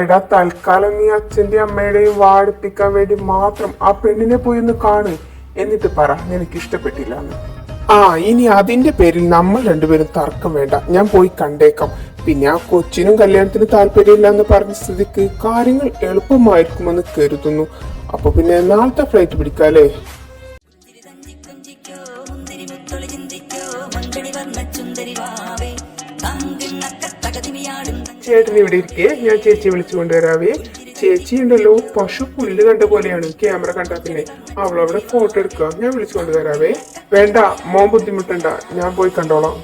എടാ തൽക്കാലം നീ അച്ഛന്റെ അമ്മയുടെയും വാടിപ്പിക്കാൻ വേണ്ടി മാത്രം ആ പെണ്ണിനെ പോയി ഒന്ന് കാണു. എന്നിട്ട് പറ നിനക്ക് ഇഷ്ടപ്പെട്ടില്ല എന്ന്. ഇനി അതിന്റെ പേരിൽ നമ്മൾ രണ്ടുപേരും തർക്കം വേണ്ട. ഞാൻ പോയി കണ്ടേക്കാം. പിന്നെ ആ കൊച്ചിനും കല്യാണത്തിന് താല്പര്യമില്ല എന്ന് പറഞ്ഞ സ്ഥിതിക്ക് കാര്യങ്ങൾ എളുപ്പമായിരിക്കുമെന്ന് കരുതുന്നു. അപ്പൊ പിന്നെ നാളത്തെ ഫ്ലൈറ്റ് പിടിക്കാല്ലേ? ചേട്ടൻ ഇവിടെ ഇരിക്കേ, ഞാൻ ചേച്ചിയെ വിളിച്ചു കൊണ്ടുവരാവേ. ചേച്ചി ഉണ്ടല്ലോ പശു പുല്ല് കണ്ട പോലെയാണ് ക്യാമറ കണ്ടാ പിന്നെ. അവളവിടെ ഫോട്ടോ എടുക്കുക, ഞാൻ വിളിച്ചു കൊണ്ടുവരാവേ. വേണ്ട മോൻ ബുദ്ധിമുട്ടണ്ട, ഞാൻ പോയി കണ്ടോളാം.